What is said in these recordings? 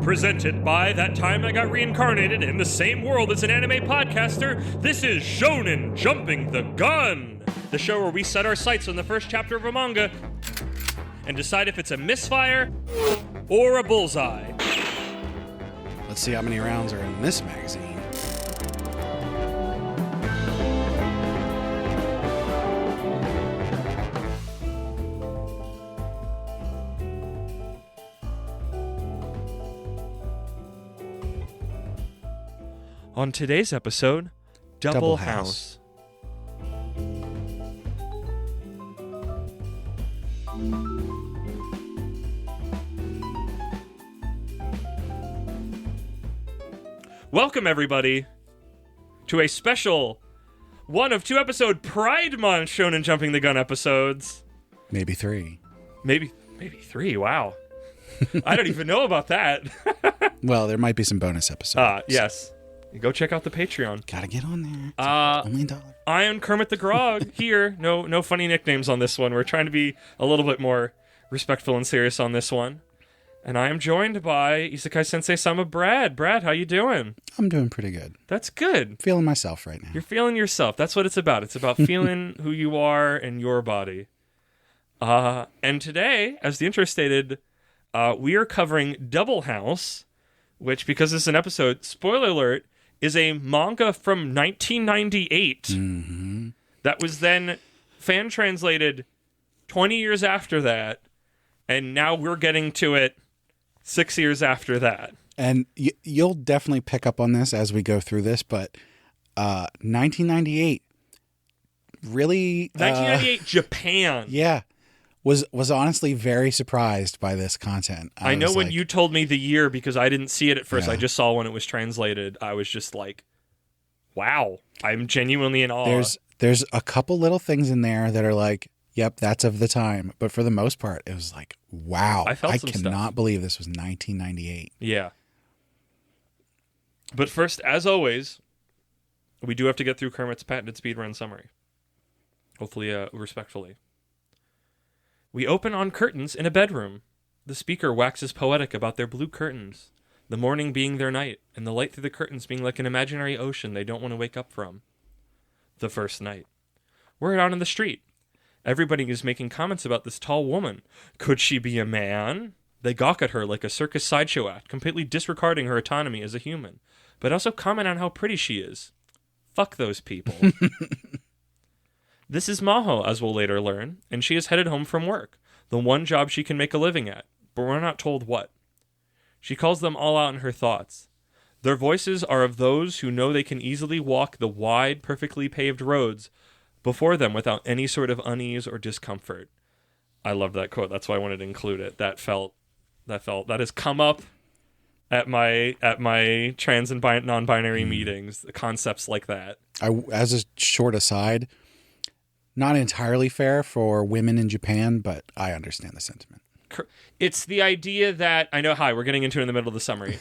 Presented by That Time I Got Reincarnated in the Same World as an Anime Podcaster, this is Shonen Jumping the Gun, the show where we set our sights on the first chapter of a manga and decide if it's a misfire or a bullseye. Let's see how many rounds are in this magazine. On today's episode, Double House. Welcome, everybody, to a special one of 2 episode Pride Month Shonen Jumping the Gun episodes. Maybe 3. Maybe 3, wow. I don't even know about that. Well, there might be some bonus episodes. Yes. Go check out the Patreon. Gotta get on there. Only $1. I am Kermit the Grog here. No funny nicknames on this one. We're trying to be a little bit more respectful and serious on this one. And I am joined by Isekai Sensei Sama Brad. Brad, how you doing? I'm doing pretty good. That's good. Feeling myself right now. You're feeling yourself. That's what it's about. It's about feeling who you are in your body. And today, as the intro stated, we are covering Double House, which, because this is an episode, spoiler alert, is a manga from 1998 that was then fan translated 20 years after that, and now we're getting to it 6 years after that. And you'll definitely pick up on this as we go through this, but 1998 really... 1998 Japan. Yeah. Was honestly very surprised by this content. I know when you told me the year, because I didn't see it at first. Yeah. I just saw when it was translated. I was just like, wow, I'm genuinely in awe. There's a couple little things in there that are like, yep, that's of the time. But for the most part, it was like, wow, I cannot believe this was 1998. Yeah. But first, as always, we do have to get through Kermit's patented speedrun summary. Hopefully, respectfully. We open on curtains in a bedroom. The speaker waxes poetic about their blue curtains, the morning being their night, and the light through the curtains being like an imaginary ocean they don't want to wake up from. The first night. We're out on the street. Everybody is making comments about this tall woman. Could she be a man? They gawk at her like a circus sideshow act, completely disregarding her autonomy as a human, but also comment on how pretty she is. Fuck those people. This is Maho, as we'll later learn, and she is headed home from work, the one job she can make a living at, but we're not told what. She calls them all out in her thoughts. Their voices are of those who know they can easily walk the wide, perfectly paved roads before them without any sort of unease or discomfort. I love that quote. That's why I wanted to include it. That has come up at my trans and non-binary meetings, concepts like that. As a short aside, not entirely fair for women in Japan, but I understand the sentiment. It's the idea that, I know, we're getting into it in the middle of the summary.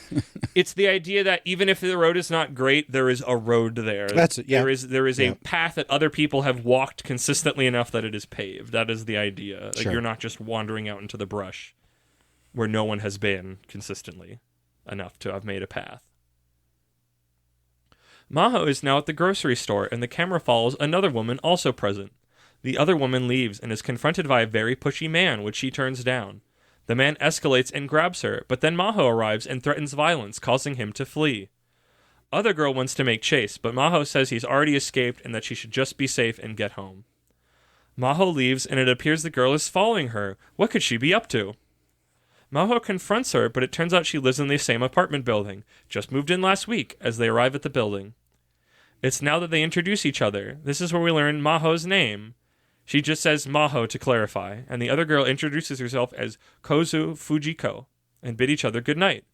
It's the idea that even if the road is not great, there is a road there. There is a path that other people have walked consistently enough that it is paved. That is the idea. Like, you're not just wandering out into the brush where no one has been consistently enough to have made a path. Maho is now at the grocery store, and the camera follows another woman also present. The other woman leaves and is confronted by a very pushy man, which she turns down. The man escalates and grabs her, but then Maho arrives and threatens violence, causing him to flee. Other girl wants to make chase, but Maho says he's already escaped and that she should just be safe and get home. Maho leaves, and it appears the girl is following her. What could she be up to? Maho confronts her, but it turns out she lives in the same apartment building, just moved in last week, as they arrive at the building. It's now that they introduce each other. This is where we learn Maho's name. She just says Maho to clarify, and the other girl introduces herself as Kozu Fujiko, and bid each other goodnight.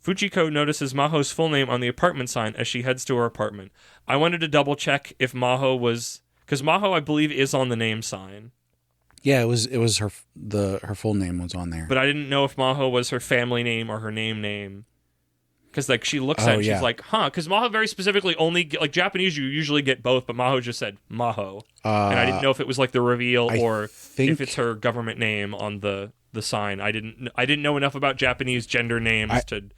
Fujiko notices Maho's full name on the apartment sign as she heads to her apartment. I wanted to double check if Maho was... because Maho, I believe, is on the name sign. Yeah, it was her full name was on there. But I didn't know if Maho was her family name or her name. Because, like, she looks at it, she's like, huh. Because Maho very specifically only, Japanese, you usually get both, but Maho just said Maho. And I didn't know if it was, like, the reveal or if it's her government name on the the sign. I didn't know enough about Japanese gender names to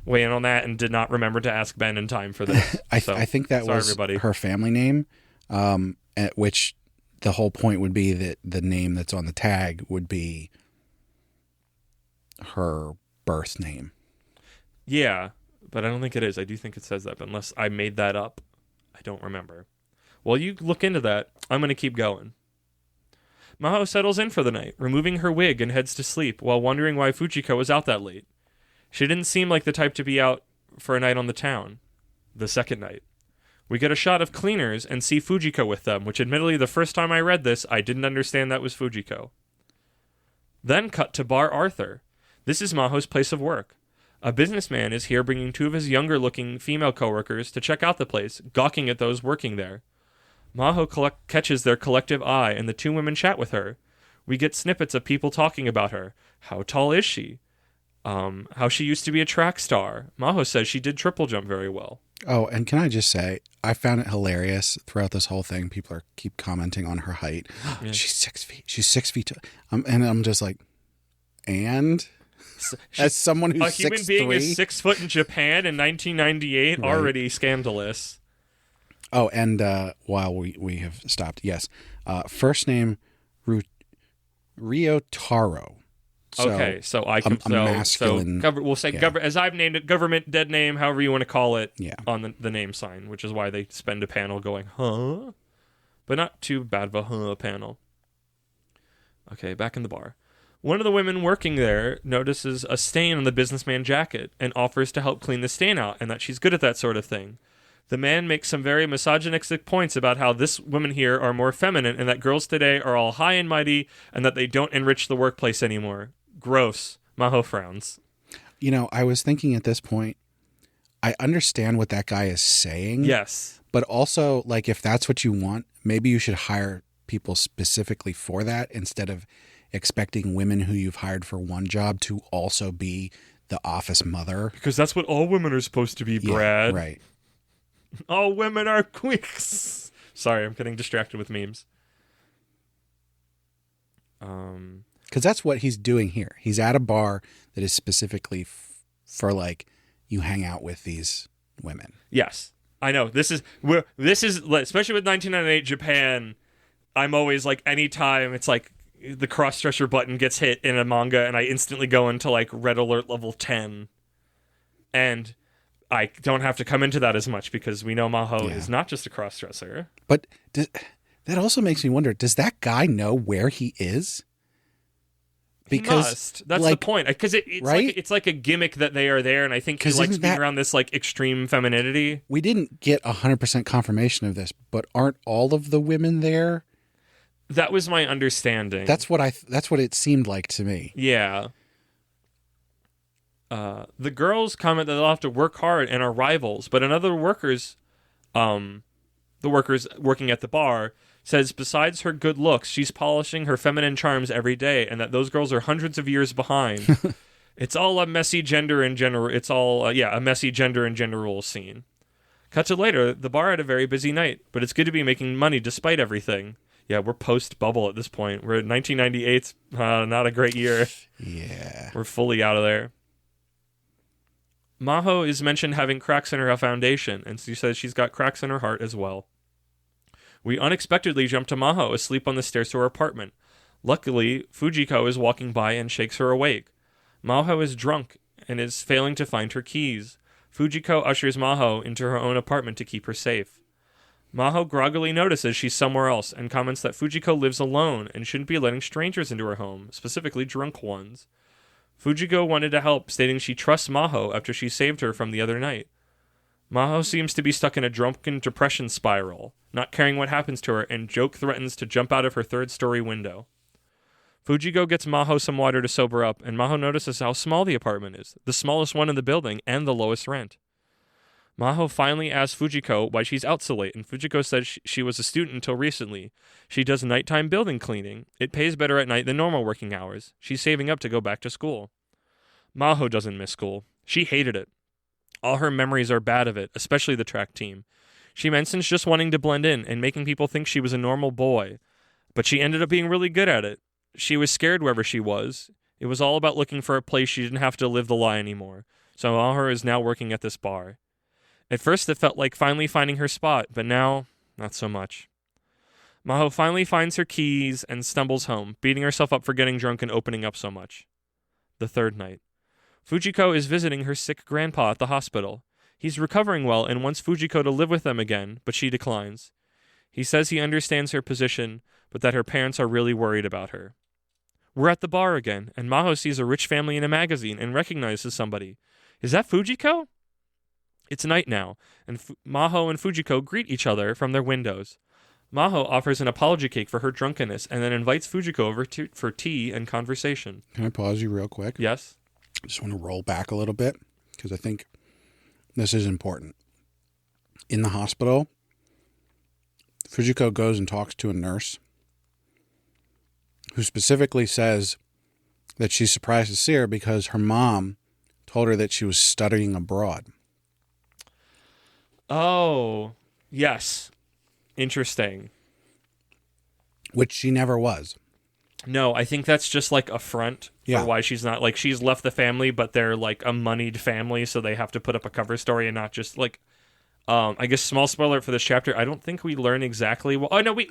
weigh in on that, and did not remember to ask Ben in time for this. I think that was everybody. Her family name, at which the whole point would be that the name that's on the tag would be her birth name. Yeah, but I don't think it is. I do think it says that, but unless I made that up, I don't remember. Well, you look into that. I'm going to keep going. Maho settles in for the night, removing her wig, and heads to sleep while wondering why Fujiko was out that late. She didn't seem like the type to be out for a night on the town. The second night. We get a shot of cleaners and see Fujiko with them, which admittedly the first time I read this, I didn't understand that was Fujiko. Then cut to Bar Arthur. This is Maho's place of work. A businessman is here bringing two of his younger-looking female coworkers to check out the place, gawking at those working there. Maho catches their collective eye, and the two women chat with her. We get snippets of people talking about her. How tall is she? How she used to be a track star. Maho says she did triple jump very well. Oh, and can I just say, I found it hilarious throughout this whole thing. People keep commenting on her height. Yeah. She's 6 feet. She's 6 feet. And I'm just like, and? As someone who's 6'3"? A human being is 6 foot in Japan in 1998, right. Already scandalous. Oh, and while we have stopped, yes. First name, Ryotaro. Okay, so I can... A masculine... we'll say, yeah. As I've named it, government dead name, however you want to call it, on the name sign, which is why they spend a panel going, huh? But not too bad of a huh panel. Okay, back in the bar. One of the women working there notices a stain on the businessman jacket and offers to help clean the stain out, and that she's good at that sort of thing. The man makes some very misogynistic points about how this women here are more feminine and that girls today are all high and mighty and that they don't enrich the workplace anymore. Gross. Maho frowns. You know, I was thinking at this point, I understand what that guy is saying. Yes. But also, like, if that's what you want, maybe you should hire people specifically for that instead of expecting women who you've hired for one job to also be the office mother. Because that's what all women are supposed to be, Brad. Yeah, right. All women are queeks. Sorry, I'm getting distracted with memes. Because that's what he's doing here. He's at a bar that is specifically for, like, you hang out with these women. Yes, I know. This is especially with 1998 Japan. I'm always like, anytime it's like the cross-dresser button gets hit in a manga, and I instantly go into like red alert level 10, and I don't have to come into that as much because we know Maho is not just a cross-dresser. But that also makes me wonder, does that guy know where he is? Because he must. That's the point. Because it's like a gimmick that they are there, and I think he likes being around this like extreme femininity. We didn't get 100% confirmation of this, but aren't all of the women there? That was my understanding. That's what it seemed like to me. Yeah. The girls comment that they'll have to work hard and are rivals, but another workers, the workers working at the bar, says besides her good looks, she's polishing her feminine charms every day, and that those girls are hundreds of years behind. It's all a messy gender and gender. It's all a messy gender and gender role scene. Cut to later, the bar had a very busy night, but it's good to be making money despite everything. Yeah, we're post-bubble at this point. We're at 1998. Not a great year. Yeah. We're fully out of there. Maho is mentioned having cracks in her foundation, and she says she's got cracks in her heart as well. We unexpectedly jump to Maho asleep on the stairs to her apartment. Luckily, Fujiko is walking by and shakes her awake. Maho is drunk and is failing to find her keys. Fujiko ushers Maho into her own apartment to keep her safe. Maho groggily notices she's somewhere else and comments that Fujiko lives alone and shouldn't be letting strangers into her home, specifically drunk ones. Fujiko wanted to help, stating she trusts Maho after she saved her from the other night. Maho seems to be stuck in a drunken depression spiral, not caring what happens to her, and Joke threatens to jump out of her third-story window. Fujiko gets Maho some water to sober up, and Maho notices how small the apartment is, the smallest one in the building and the lowest rent. Maho finally asks Fujiko why she's out so late, and Fujiko says she was a student until recently. She does nighttime building cleaning. It pays better at night than normal working hours. She's saving up to go back to school. Maho doesn't miss school. She hated it. All her memories are bad of it, especially the track team. She mentions just wanting to blend in and making people think she was a normal boy, but she ended up being really good at it. She was scared wherever she was. It was all about looking for a place she didn't have to live the lie anymore. So Maho is now working at this bar. At first, it felt like finally finding her spot, but now, not so much. Maho finally finds her keys and stumbles home, beating herself up for getting drunk and opening up so much. The third night. Fujiko is visiting her sick grandpa at the hospital. He's recovering well and wants Fujiko to live with them again, but she declines. He says he understands her position, but that her parents are really worried about her. We're at the bar again, and Maho sees a rich family in a magazine and recognizes somebody. Is that Fujiko? It's night now, and Maho and Fujiko greet each other from their windows. Maho offers an apology cake for her drunkenness and then invites Fujiko over for tea and conversation. Can I pause you real quick? Yes. I just want to roll back a little bit because I think this is important. In the hospital, Fujiko goes and talks to a nurse who specifically says that she's surprised to see her because her mom told her that she was studying abroad. Oh, yes. Interesting. Which she never was. No, I think that's just like a front for why she's not, like, she's left the family, but they're like a moneyed family, so they have to put up a cover story and not just like, I guess small spoiler for this chapter, I don't think we learn exactly what, oh no, we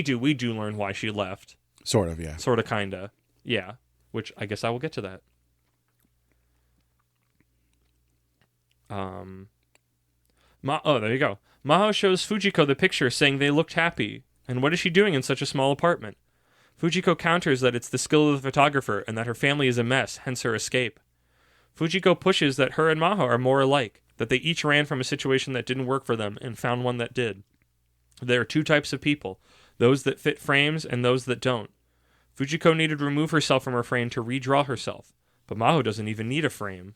do learn why she left. Sort of, yeah. Sort of, kinda. Yeah. Which I guess I will get to that. There you go. Maho shows Fujiko the picture saying they looked happy. And what is she doing in such a small apartment? Fujiko counters that it's the skill of the photographer and that her family is a mess, hence her escape. Fujiko pushes that her and Maho are more alike, that they each ran from a situation that didn't work for them and found one that did. There are two types of people, those that fit frames and those that don't. Fujiko needed to remove herself from her frame to redraw herself, but Maho doesn't even need a frame.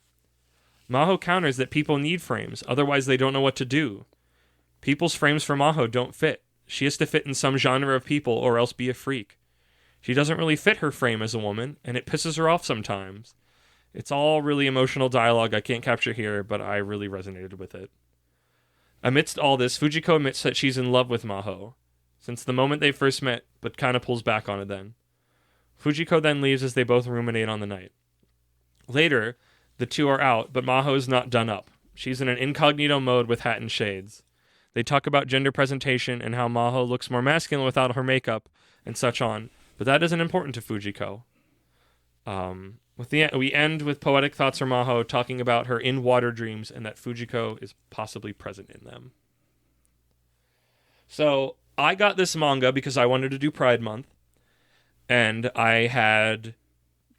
Maho counters that people need frames, otherwise they don't know what to do. People's frames for Maho don't fit. She has to fit in some genre of people or else be a freak. She doesn't really fit her frame as a woman, and it pisses her off sometimes. It's all really emotional dialogue I can't capture here, but I really resonated with it. Amidst all this, Fujiko admits that she's in love with Maho, since the moment they first met, but kind of pulls back on it then. Fujiko then leaves as they both ruminate on the night. Later, the two are out, but Maho is not done up. She's in an incognito mode with hat and shades. They talk about gender presentation and how Maho looks more masculine without her makeup and such on, but that isn't important to Fujiko. We end with poetic thoughts from Maho talking about her in-water dreams and that Fujiko is possibly present in them. So, I got this manga because I wanted to do Pride Month, and I had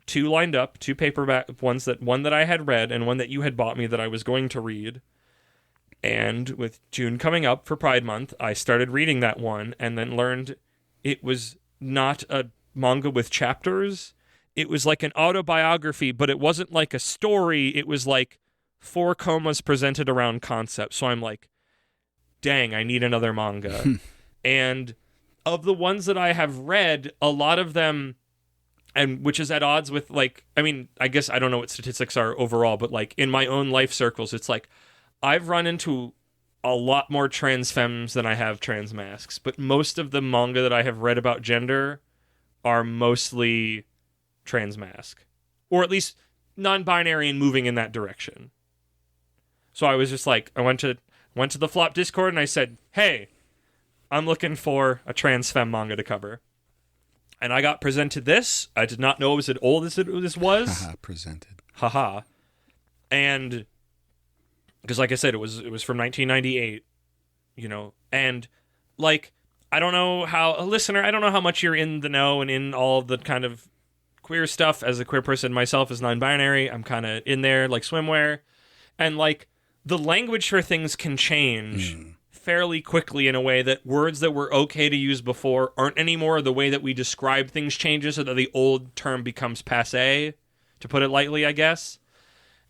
two lined up, two paperback ones, one that I had read and one that you had bought me that I was going to read. And with June coming up for Pride Month, I started reading that one and then learned it was not a manga with chapters. It was like an autobiography, but it wasn't like a story. It was like 4 comas presented around concepts. So I'm like, dang, I need another manga. And of the ones that I have read, a lot of them, and which is at odds with, like, I mean, I guess I don't know what statistics are overall, but like in my own life circles, it's like I've run into a lot more trans femmes than I have trans masks, but most of the manga that I have read about gender are mostly trans mask, or at least non-binary and moving in that direction. So I was just like, I went to the Flop Discord and I said, hey, I'm looking for a trans femme manga to cover. And I got presented this. I did not know it was as old as this was. Haha, presented. Haha. And because, like I said, it was from 1998, you know, and like, I don't know how, a listener, I don't know how much you're in the know and in all the kind of queer stuff. As a queer person myself, as non-binary, I'm kind of in there, like swimwear, and like the language for things can change fairly quickly in a way that words that were okay to use before aren't anymore. The way that we describe things changes so that the old term becomes passé, to put it lightly, I guess.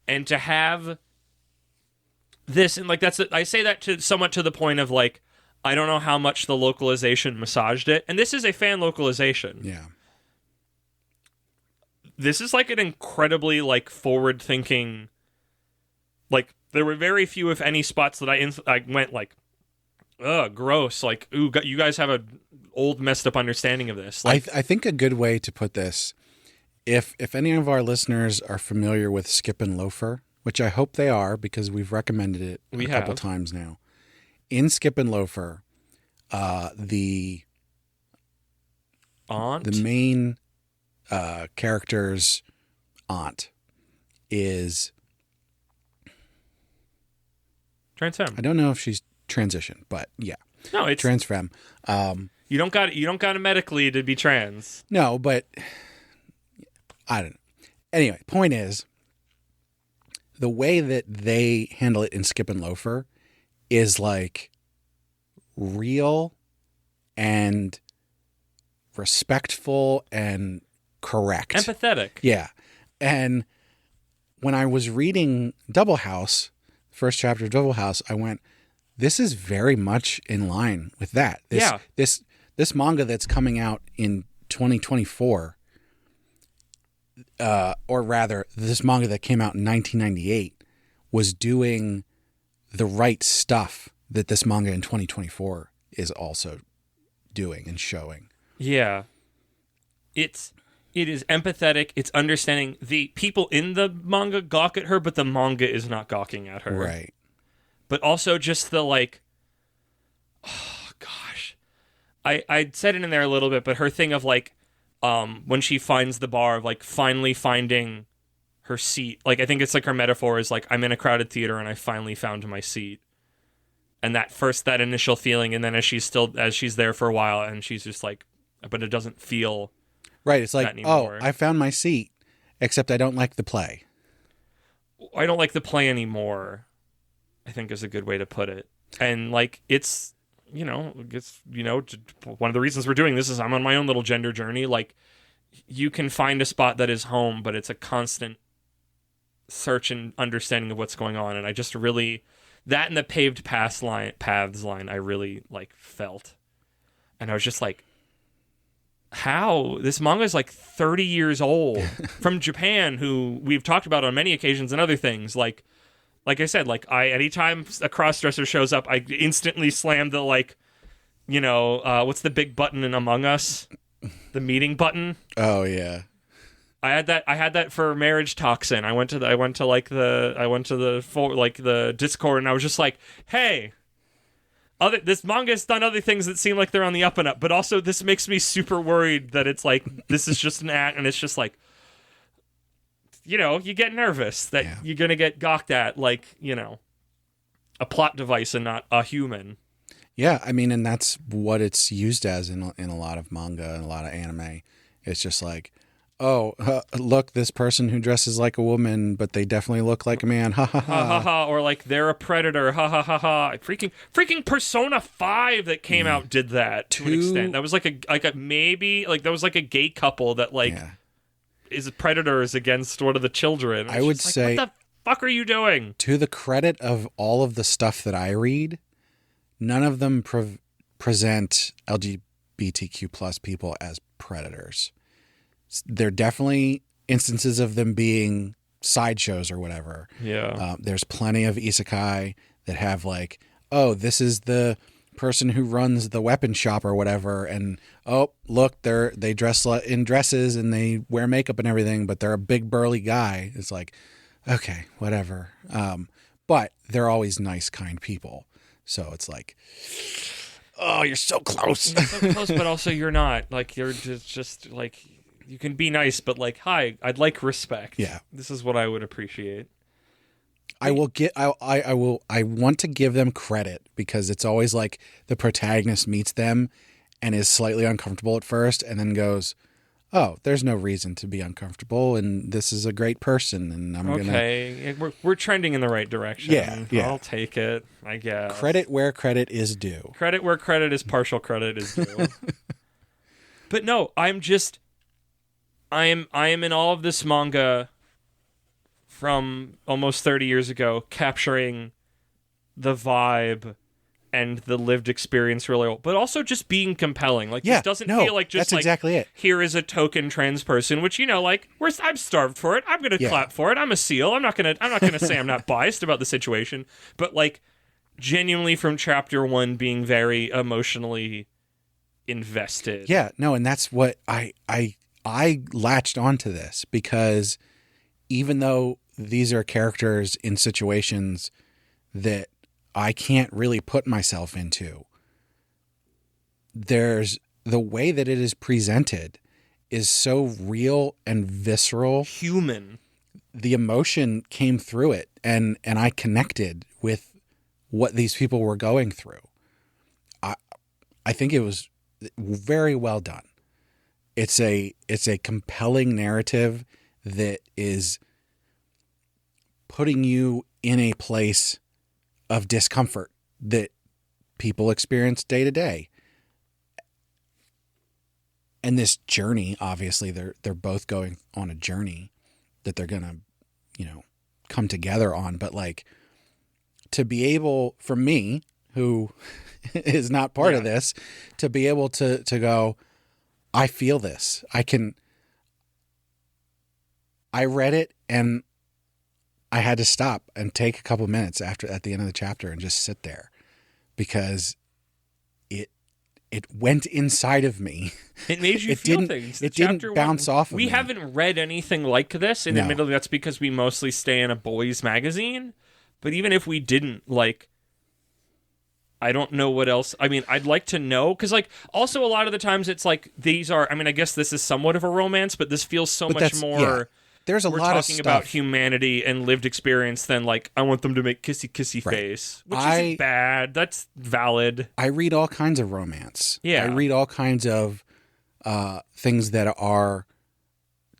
And to have this, and like I say that to somewhat to the point of like, I don't know how much the localization massaged it, and this is a fan localization. Yeah. This is like an incredibly like forward-thinking, like there were very few, if any, spots that I went like, ugh, gross. Like, ooh, you guys have a old messed up understanding of this. Like, I think a good way to put this if any of our listeners are familiar with Skip and Loafer, which I hope they are because we've recommended it a couple times now. In Skip and Loafer, the main character's aunt is trans femme. I don't know if she's transition, but yeah, no, it's trans femme. You don't got to medically to be trans. No, but I don't know. Anyway, point is, the way that they handle it in Skip and Loafer is like real and respectful and correct. Empathetic. Yeah. And when I was reading Double House, first chapter of Double House, I went, this is very much in line with that. This manga that's coming out in 2024, or rather, this manga that came out in 1998 was doing the right stuff that this manga in 2024 is also doing and showing. Yeah. It is empathetic. It's understanding. The people in the manga gawk at her, but the manga is not gawking at her. Right. But also just the like, oh gosh. I said it in there a little bit, but her thing of like, when she finds the bar of like finally finding her seat, like I think it's like her metaphor is like, I'm in a crowded theater and I finally found my seat. And that initial feeling, and then as she's there for a while and she's just like, but it doesn't feel right. It's like, oh, I found my seat, except I don't like the play. I don't like the play anymore, I think is a good way to put it. And like, it's one of the reasons we're doing this is I'm on my own little gender journey. Like, you can find a spot that is home, but it's a constant search and understanding of what's going on. And I just really, that and the paved paths line, I really like felt. And I was just like, how? This manga is like 30 years old from Japan, who we've talked about on many occasions and other things. Like I said, like anytime a crossdresser shows up, I instantly slam the what's the big button in Among Us? The meeting button. Oh yeah. I had that for Marriage Toxin. I went to the Discord and I was just like, hey, this manga has done other things that seem like they're on the up and up, but also this makes me super worried that it's like this is just an act, and it's just like, you get nervous that you're gonna get gawked at like, a plot device and not a human. Yeah, I mean, and that's what it's used as in a lot of manga and a lot of anime. It's just like, oh, look, this person who dresses like a woman, but they definitely look like a man. Ha ha ha. Ha ha ha. Or like they're a predator. Ha ha ha ha. Freaking Persona 5 that came out did that to an extent. That was like a gay couple that is predators against one of the children. I would say, what the fuck are you doing? To the credit of all of the stuff that I read, none of them present LGBTQ plus people as predators. There are definitely instances of them being sideshows or whatever. Yeah. There's plenty of isekai that have like, oh, this is the person who runs the weapon shop or whatever, and oh, look, they dress in dresses and they wear makeup and everything, but they're a big burly guy. It's like, okay, whatever. But they're always nice, kind people. So it's like, oh, you're so close. You're so close, but also you're not. Like, you're just like, you can be nice, but like, hi, I'd like respect. Yeah. This is what I would appreciate. I want to give them credit, because it's always like the protagonist meets them and is slightly uncomfortable at first and then goes, oh, there's no reason to be uncomfortable, and this is a great person, and I'm okay. We're trending in the right direction. Yeah. I'll take it, I guess. Credit where credit is due. Credit where credit is partial credit is due. But no, I am in all of this manga from almost 30 years ago, capturing the vibe and the lived experience really well, but also just being compelling. Like, this doesn't feel like just that's exactly it. Here is a token trans person, which, I'm starved for it. I'm going to clap for it. I'm a seal. I'm not going to say I'm not biased about the situation, but like genuinely from chapter 1 being very emotionally invested. Yeah, no, and that's what I I latched onto this because even though these are characters in situations that I can't really put myself into, there's the way that it is presented is so real and visceral. Human. The emotion came through it, and I connected with what these people were going through. I think it was very well done. It's a compelling narrative that is putting you in a place of discomfort that people experience day to day. And this journey, obviously, they're both going on a journey that they're gonna, come together on. But like, to be able, for me, who is not part of this, to be able to go, I feel this. I read it and I had to stop and take a couple minutes at the end of the chapter and just sit there because it went inside of me. It made you feel things. It didn't bounce off of me. We haven't read anything like this, and admittedly that's because we mostly stay in a boys' magazine. But even if we didn't, like, I don't know what else. I mean, I'd like to know, because, like, also a lot of the times it's like these are, I mean, I guess this is somewhat of a romance, but this feels so much more... Yeah. There's a lot of stuff. We're talking about humanity and lived experience than, like, I want them to make kissy face, which isn't bad. That's valid. I read all kinds of romance. Yeah. I read all kinds of things that are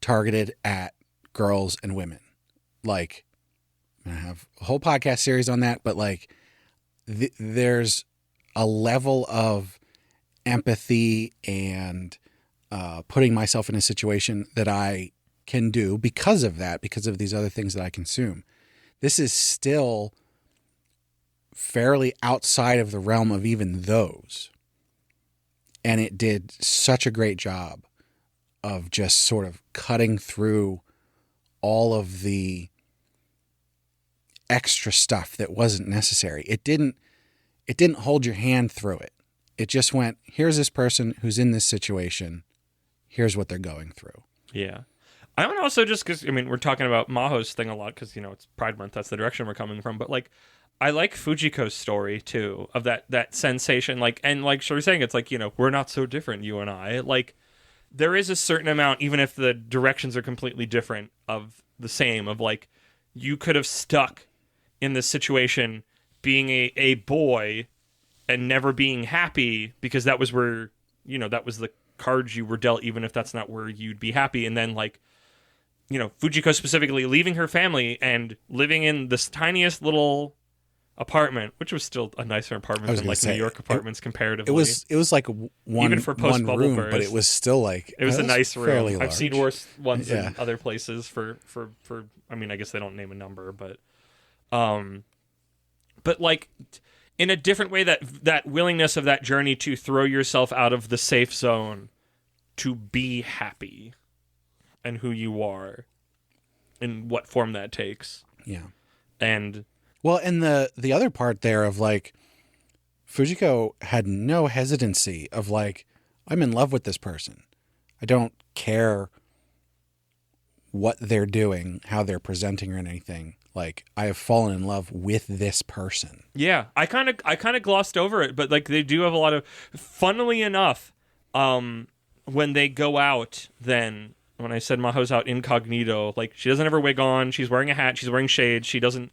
targeted at girls and women. Like, I have a whole podcast series on that, but, like, there's a level of empathy and putting myself in a situation that I can do because of that, because of these other things that I consume. This is still fairly outside of the realm of even those. And it did such a great job of just sort of cutting through all of the extra stuff that wasn't necessary. It didn't hold your hand through it. It just went, here's this person who's in this situation. Here's what they're going through. Yeah. I would also just, because, I mean, we're talking about Maho's thing a lot because, it's Pride Month. That's the direction we're coming from. But, like, I like Fujiko's story, too, of that sensation. Like, and like Shori's saying, it's like, we're not so different, you and I. Like, there is a certain amount, even if the directions are completely different, of the same, of, like, you could have stuck in this situation being a boy and never being happy because that was where, that was the cards you were dealt, even if that's not where you'd be happy. And then, like, Fujiko specifically leaving her family and living in this tiniest little apartment, which was still a nicer apartment than, like, New York apartments comparatively. It was like even for post-bubble room, burst, but it was still like... It was a nice room. I've seen worse ones Yeah. in other places for, I mean, I guess they don't name a number, but like, in a different way, that willingness of that journey to throw yourself out of the safe zone to be happy and who you are and what form that takes. Yeah. And well, and the other part there of, like, Fujiko had no hesitancy of, like, I'm in love with this person. I don't care what they're doing, how they're presenting or anything. Like, I have fallen in love with this person. Yeah, I kind of glossed over it, but, like, they do have a lot of, funnily enough, when they go out, then when I said Maho's out incognito, like, she doesn't have her wig on, she's wearing a hat, she's wearing shades, she doesn't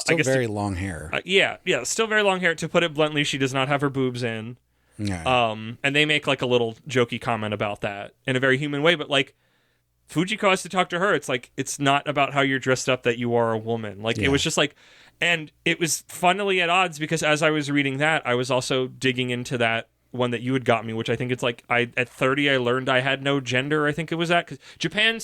still very long hair. Yeah, still very long hair. To put it bluntly, she does not have her boobs in. Yeah. And they make, like, a little jokey comment about that in a very human way, but, like, Fujiko has to talk to her. It's like, it's not about how you're dressed up that you are a woman. Like, It was just like, and it was funnily at odds because as I was reading that, I was also digging into that one that you had got me, which I think it's like, at 30, I learned I had no gender. I think it was that, because Japan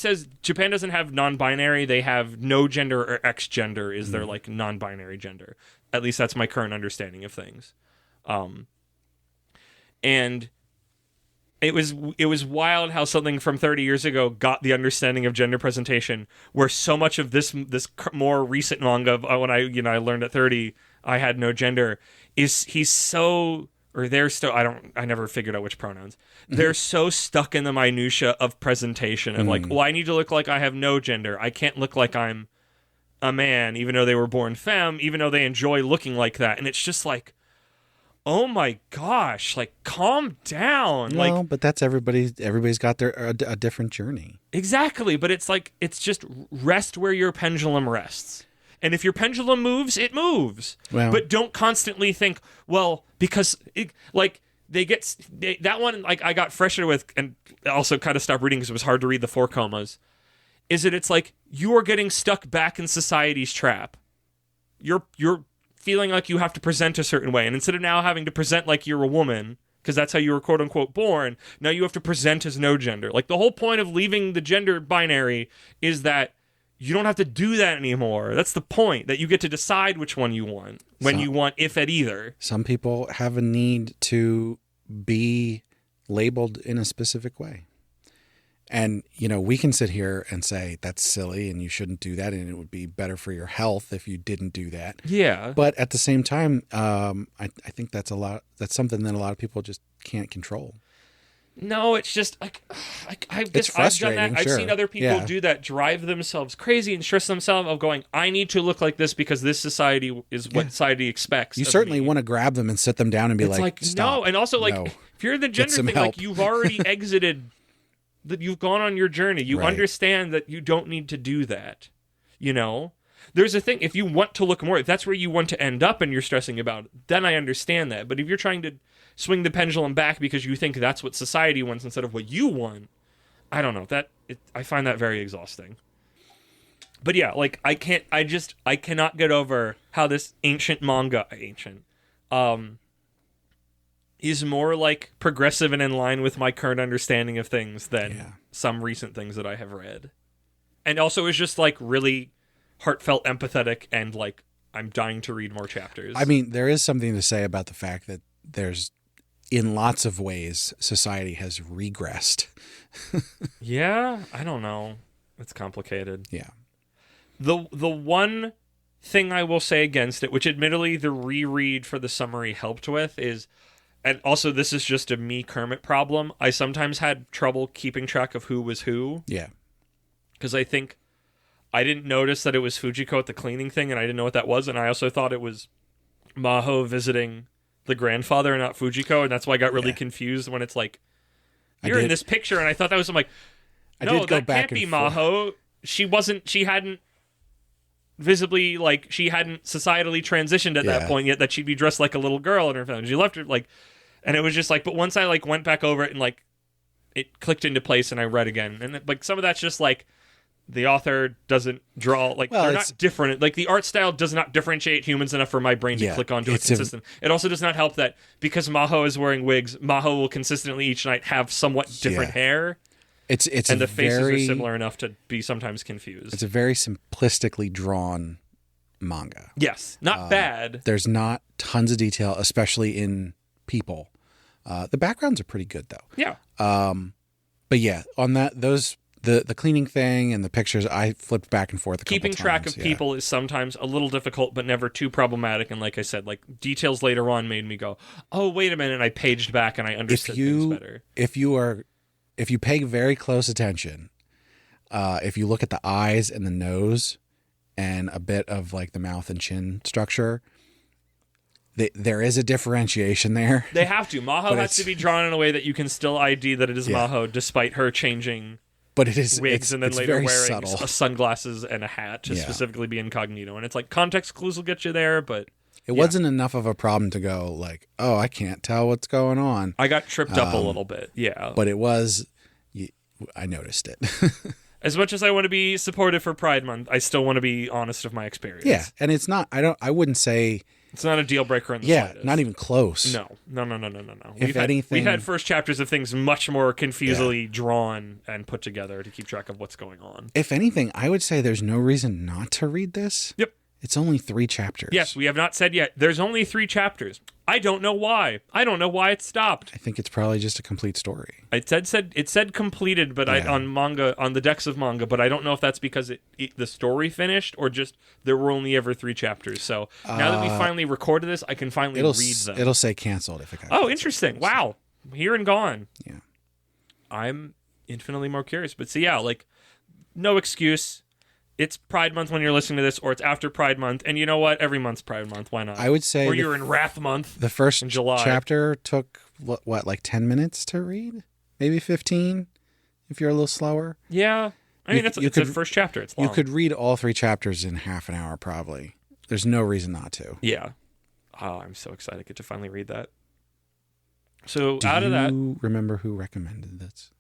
doesn't have non-binary. They have no gender, or X gender is their, like, non-binary gender. At least that's my current understanding of things. And it was wild how something from 30 years ago got the understanding of gender presentation, where so much of this more recent manga of when I learned at 30 I had no gender, is he's so or they're still, I never figured out which pronouns. They're so stuck in the minutia of presentation of like, well, I need to look like I have no gender. I can't look like I'm a man, even though they were born femme, even though they enjoy looking like that. And it's just like, oh my gosh, like calm down. No, Like, but that's everybody's got a different journey. exactly. But it's like, it's just rest where your pendulum rests. And if your pendulum moves, it moves. Well, but don't constantly think, well, because that one, like I got frustrated with, and also kind of stopped reading because it was hard to read the 4 comas, is that it's like you are getting stuck back in society's trap. You're feeling like you have to present a certain way. And instead of now having to present like you're a woman, because that's how you were quote unquote born, now you have to present as no gender. Like the whole point of leaving the gender binary is that you don't have to do that anymore. That's the point, that you get to decide which one you want when you want, if at either. Some people have a need to be labeled in a specific way. And, we can sit here and say that's silly and you shouldn't do that and it would be better for your health if you didn't do that. Yeah. But at the same time, I think that's something that a lot of people just can't control. No, it's just like I've It's frustrating, done that. sure. I've seen other people Yeah. do that, drive themselves crazy and stress themselves of going, I need to look like this because this society is what society expects. You of certainly me. want to grab them and sit them down and be It's like stop. no, and also like No. if you're the Get gender some thing, help. like you've already exited, that you've gone on your journey. You Right. understand that you don't need to do that. There's a thing, if you want to look more, if that's where you want to end up and you're stressing about it, then I understand that. But if you're trying to swing the pendulum back because you think that's what society wants instead of what you want, I don't know. I find that very exhausting. But yeah, like I cannot get over how this ancient manga is more like progressive and in line with my current understanding of things than some recent things that I have read. And also is just like really heartfelt, empathetic, and like I'm dying to read more chapters. I mean, there is something to say about the fact that there's, in lots of ways, society has regressed. Yeah, I don't know. It's complicated. Yeah. The one thing I will say against it, which admittedly the reread for the summary helped with, is, and also this is just a me Kermit problem, I sometimes had trouble keeping track of who was who. Yeah. Because I think I didn't notice that it was Fujiko at the cleaning thing, and I didn't know what that was, and I also thought it was Maho visiting the grandfather and not Fujiko, and that's why I got really confused when it's like, you're in this picture, and I thought that was, I'm like, no, that can't be Maho. She hadn't visibly, like, she hadn't societally transitioned at that point yet, that she'd be dressed like a little girl in her family. She left her, like, and it was just like, but once I, like, went back over it and, like, it clicked into place and I read again, and, like, some of that's just, like, the author doesn't draw, like, they're not different. Like, the art style does not differentiate humans enough for my brain to click onto it consistent. It also does not help that because Maho is wearing wigs, Maho will consistently each night have somewhat different hair. It's and the faces are similar enough to be sometimes confused. It's a very simplistically drawn manga. Yes, not bad. There's not tons of detail, especially in people. The backgrounds are pretty good, though. Yeah. But yeah, on the cleaning thing and the pictures, I flipped back and forth a couple times. Keeping track of people is sometimes a little difficult, but never too problematic. And like I said, like details later on made me go, "Oh, wait a minute!" And I paged back and I understood things better. If you pay very close attention, if you look at the eyes and the nose and a bit of like the mouth and chin structure, there is a differentiation there. They have to. Maho has to be drawn in a way that you can still ID that it is Maho, despite her changing. But it is wigs and then later wearing subtle. Sunglasses and a hat to specifically be incognito. And it's like context clues will get you there, but it wasn't enough of a problem to go like, oh, I can't tell what's going on. I got tripped up a little bit, But it was, I noticed it. As much as I want to be supportive for Pride Month, I still want to be honest of my experience. Yeah, and it's not, I wouldn't say... It's not a deal breaker in the slightest. Not even close. No. If anything... We've had first chapters of things much more confusedly drawn and put together to keep track of what's going on. If anything, I would say there's no reason not to read this. Yep. It's only 3 chapters. Yes, we have not said yet. There's only 3 chapters. I don't know why. I don't know why it stopped. I think it's probably just a complete story. It said completed, but on manga, on the decks of manga, but I don't know if that's because the story finished or just there were only ever 3 chapters. So now that we finally recorded this, I can finally read them. It'll say canceled if it got canceled. Interesting. Wow. Here and gone. Yeah. I'm infinitely more curious. But so yeah, like, no excuse. It's Pride Month when you're listening to this, or it's after Pride Month. And you know what? Every month's Pride Month. Why not? I would say... Or you're in Wrath Month. The first in July. chapter took, what, like 10 minutes to read? Maybe 15, if you're a little slower. Yeah. I mean, it's the first chapter. It's long. You could read all 3 chapters in half an hour, probably. There's no reason not to. Yeah. Oh, I'm so excited to get to finally read that. So out of that... Do you remember who recommended this?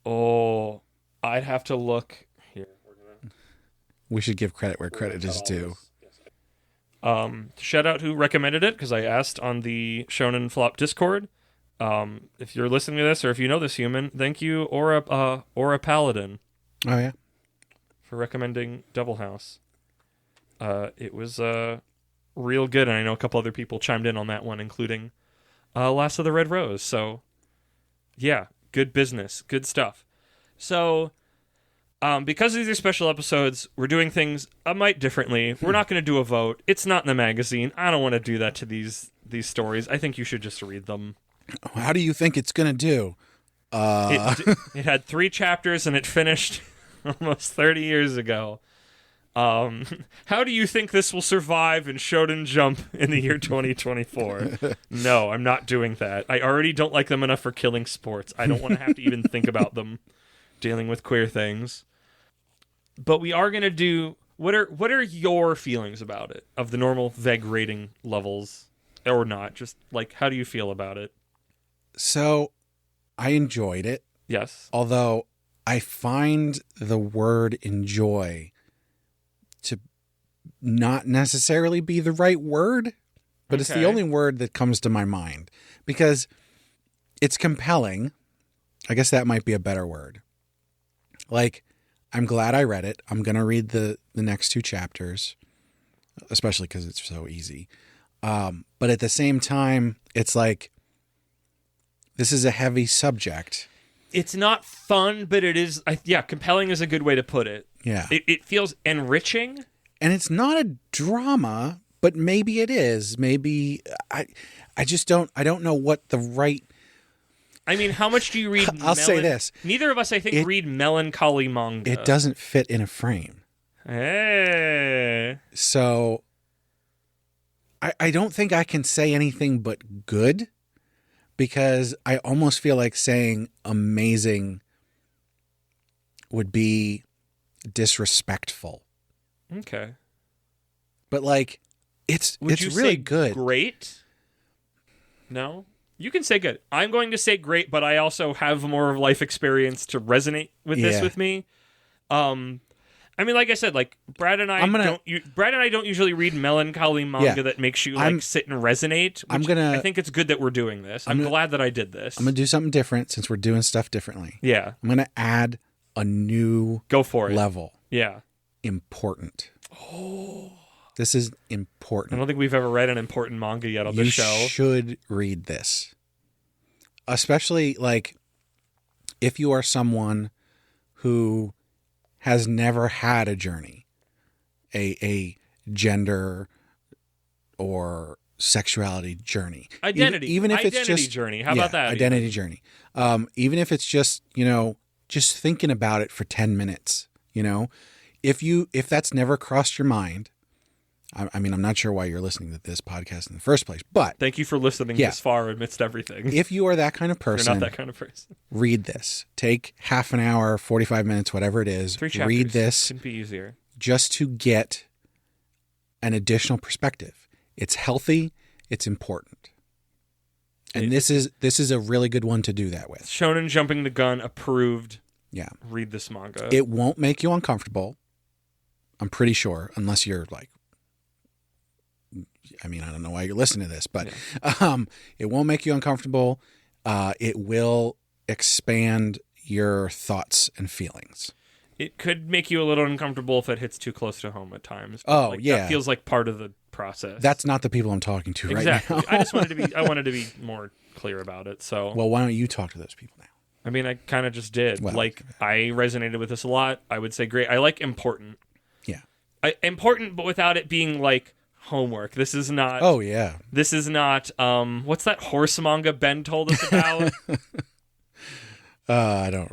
Oh, I'd have to look... We should give credit where credit is due. Shout out who recommended it, because I asked on the Shonen Flop Discord. If you're listening to this, or if you know this human, thank you, Aura Paladin. Oh, yeah? For recommending Double House. It was real good, and I know a couple other people chimed in on that one, including Last of the Red Rose. So, yeah, good business, good stuff. So... because these are special episodes, we're doing things a mite differently. We're not going to do a vote. It's not in the magazine. I don't want to do that to these stories. I think you should just read them. How do you think it's going to do? It had 3 chapters and it finished almost 30 years ago. How do you think this will survive in Shonen Jump in the year 2024? No, I'm not doing that. I already don't like them enough for killing sports. I don't want to have to even think about them dealing with queer things. But we are going to do... What are your feelings about it? Of the normal VEG rating levels? Or not? Just, like, how do you feel about it? So, I enjoyed it. Yes. Although, I find the word enjoy to not necessarily be the right word. But It's the only word that comes to my mind. Because it's compelling. I guess that might be a better word. Like... I'm glad I read it. I'm going to read the next 2 chapters, especially because it's so easy. But at the same time, it's like, this is a heavy subject. It's not fun, but it is, compelling is a good way to put it. Yeah. It feels enriching. And it's not a drama, but maybe it is. Maybe, I don't know what the right... I mean, how much do you read? I'll say this. Neither of us, I think, read melancholy manga. It doesn't fit in a frame. Hey. So, I don't think I can say anything but good, because I almost feel like saying amazing would be disrespectful. Okay. But, like, it's really good. Great? No? You can say good. I'm going to say great, but I also have more of life experience to resonate with this with me. I mean, like I said, like Brad and I don't usually read melancholy manga that makes you like sit and resonate. I think it's good that we're doing this. I'm glad that I did this. I'm gonna do something different since we're doing stuff differently. Yeah. I'm gonna add a new level. Yeah. Important. Oh. This is important. I don't think we've ever read an important manga yet on the show. You should read this. Especially, like, if you are someone who has never had a journey, a gender or sexuality journey. Identity. Even if it's just... journey. How about that? Identity journey. Even if it's just, just thinking about it for 10 minutes, if that's never crossed your mind... I mean, I'm not sure why you're listening to this podcast in the first place, but... Thank you for listening this far amidst everything. If you are that kind of person... You're not that kind of person. Read this. Take half an hour, 45 minutes, whatever it is. 3 chapters. Read this. Couldn't be easier. Just to get an additional perspective. It's healthy. It's important. And this is a really good one to do that with. Shonen Jumping the Gun approved. Yeah. Read this manga. It won't make you uncomfortable. I'm pretty sure, unless you're like... I mean, I don't know why you're listening to this, but it won't make you uncomfortable. It will expand your thoughts and feelings. it could make you a little uncomfortable if it hits too close to home at times. Oh, like, yeah. That feels like part of the process. That's not the people I'm talking to right exactly. now. I wanted to be more clear about it. So, well, why don't you talk to those people now? I mean, I kind of just did. Well, like, I resonated with this a lot. I would say great. I like important. Yeah. Important, but without it being like homework. This is not. Oh, yeah. This is not. What's that horse manga Ben told us about? I don't.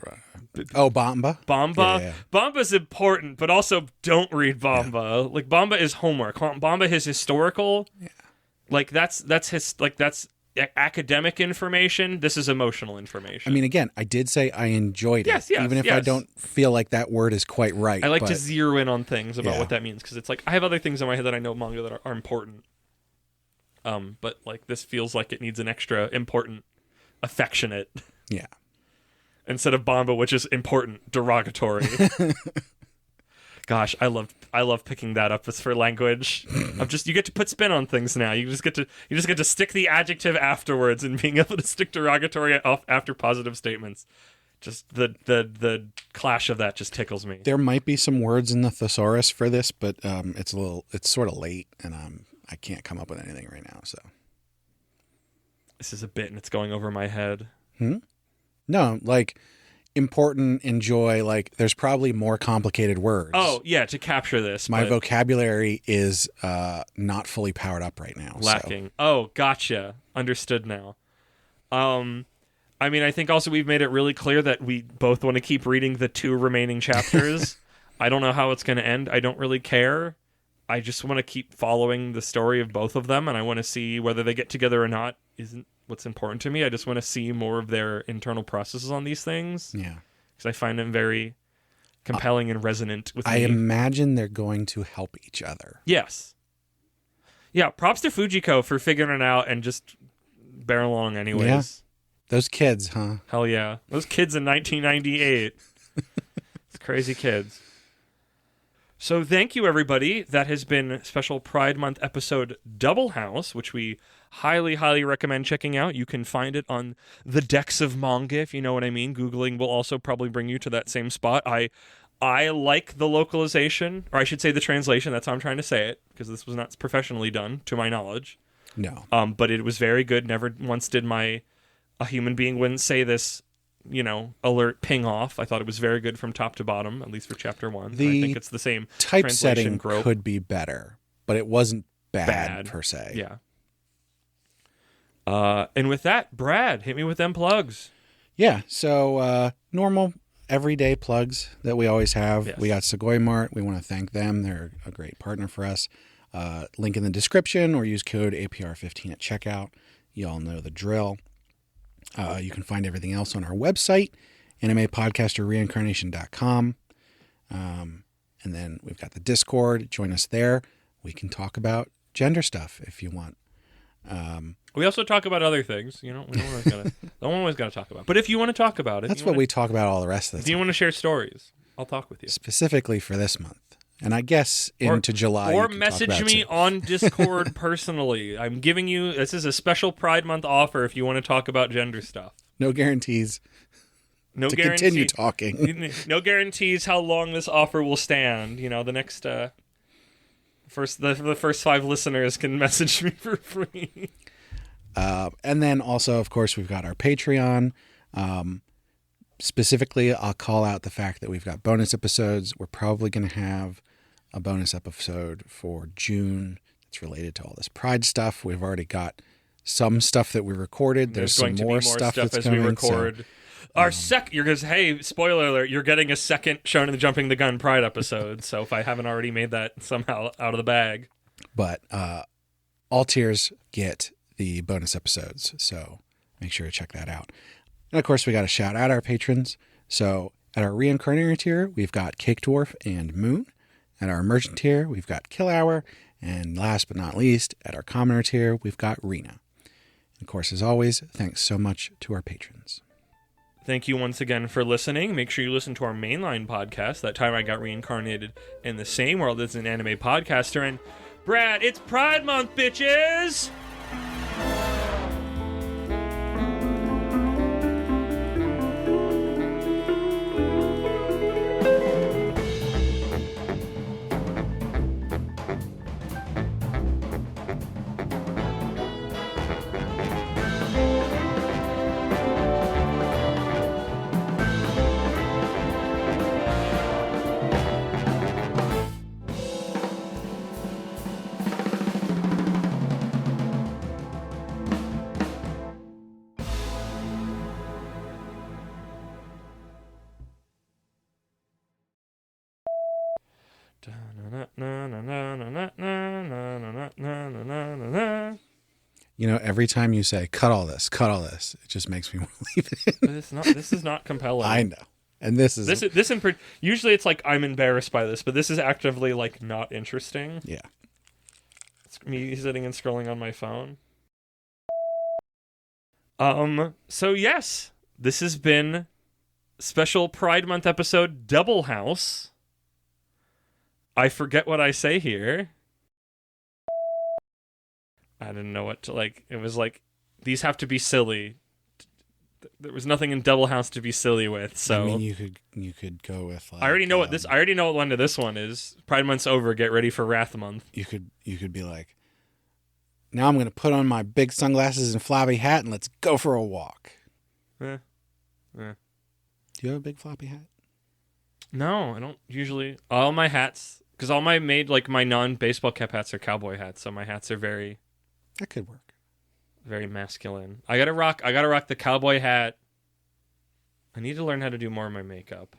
Oh, Bamba. Bamba. Yeah. Bamba's important, but also don't read Bamba. Yeah. Like Bamba is homework. Bamba is historical. Yeah. Like that's academic information. This is emotional information. I mean, again, I did say I enjoyed it. Yes, even if I don't feel like that word is quite right. I like to zero in on things about Yeah. what that means because it's like I have other things in my head that I know manga that are important. But like this feels like it needs an extra important, affectionate. Yeah. Instead of Bamba, which is important, derogatory. Gosh, I love picking that up as for language. You get to put spin on things now. You just get to stick the adjective afterwards and being able to stick derogatory after positive statements. Just the clash of that just tickles me. There might be some words in the thesaurus for this, but it's sort of late, and I can't come up with anything right now. So this is a bit, and it's going over my head. No, like important, enjoy, like there's probably more complicated words. Oh, yeah, to capture this. My vocabulary is not fully powered up right now. Lacking. So. Oh, gotcha. Understood now. I mean, I think also we've made it really clear that we both want to keep reading the 2 remaining chapters. I don't know how it's going to end. I don't really care. I just want to keep following the story of both of them, and I want to see whether they get together or not isn't what's important to me. I just want to see more of their internal processes on these things. Yeah. Because I find them very compelling and resonant with me. I imagine they're going to help each other. Yes. Yeah, props to Fujiko for figuring it out and just bearing along anyways. Yeah. Those kids, huh? Hell yeah. Those kids in 1998. It's crazy kids. So thank you, everybody. That has been special Pride Month episode Double House, which we highly, highly recommend checking out. You can find it on the decks of manga, if you know what I mean. Googling will also probably bring you to that same spot. I like the localization, or I should say the translation. That's how I'm trying to say it, because this was not professionally done, to my knowledge. No. But it was very good. Never once did a human being wouldn't say this, alert ping off. I thought it was very good from top to bottom, at least for chapter 1. I think it's the same typesetting could be better, but it wasn't bad per se. Yeah. And with that, Brad, hit me with them plugs. Yeah. So normal everyday plugs that we always have. Yes. We got Segoy Mart. We want to thank them. They're a great partner for us. Link in the description, or use code APR15 at checkout. You all know the drill. You can find everything else on our website, animepodcasterreincarnation.com. And then we've got the Discord. Join us there. We can talk about gender stuff if you want. We also talk about other things. We don't always gotta talk about. But if you want to talk about it, that's what we talk about all the rest of the time. If you want to share stories, I'll talk with you. Specifically for this month. And I guess into July. Or message me on Discord personally. I'm giving you, this is a special Pride Month offer if you want to talk about gender stuff. No guarantees. Continue talking. No guarantees how long this offer will stand. The next, the first 5 listeners can message me for free. And then also, of course, we've got our Patreon. Specifically, I'll call out the fact that we've got bonus episodes. We're probably going to have a bonus episode for June that's related to all this Pride stuff. We've already got some stuff that we recorded. There's some more stuff that's as coming. We record. So, hey, spoiler alert, you're getting a second Shonen the Jumping the Gun Pride episode. So if I haven't already made that somehow out of the bag. But all tiers get the bonus episodes. So make sure to check that out. And of course, we got to shout out our patrons. So at our reincarnator tier, we've got Cake Dwarf and Moon. At our emergent tier, we've got Kill Hour. And last but not least, at our commoner tier, we've got Rena. And of course, as always, thanks so much to our patrons. Thank you once again for listening. Make sure you listen to our mainline podcast. That time I got reincarnated in the same world as an anime podcaster. And Brad, it's Pride Month, bitches! Every time you say cut all this, it just makes me want to leave it in. But it's not. This is not compelling. I know. And this is usually it's like I'm embarrassed by this, but this is actively like not interesting. Yeah. It's me sitting and scrolling on my phone. So yes, this has been special Pride Month episode Double House. I forget what I say here. I didn't know what to like. It was like, these have to be silly. There was nothing in Double House to be silly with. So I mean, you could go with like, I already know what the end of this one is. Pride Month's over. Get ready for Wrath Month. You could be like, now I'm going to put on my big sunglasses and floppy hat and let's go for a walk. Yeah. Do you have a big floppy hat? No, I don't usually. All my hats, because all my non-baseball cap hats are cowboy hats, so my hats are very... That could work. Very masculine. I gotta rock the cowboy hat. I need to learn how to do more of my makeup.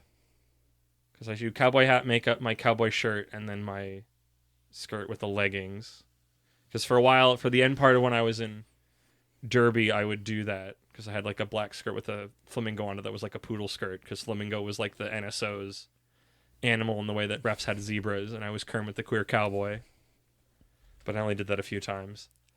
Because I do cowboy hat, makeup, my cowboy shirt, and then my skirt with the leggings. Because for a while, for the end part of when I was in Derby, I would do that. Because I had like a black skirt with a flamingo on it that was like a poodle skirt. Because flamingo was like the NSO's animal in the way that refs had zebras. And I was Kermit the Queer Cowboy. But I only did that a few times.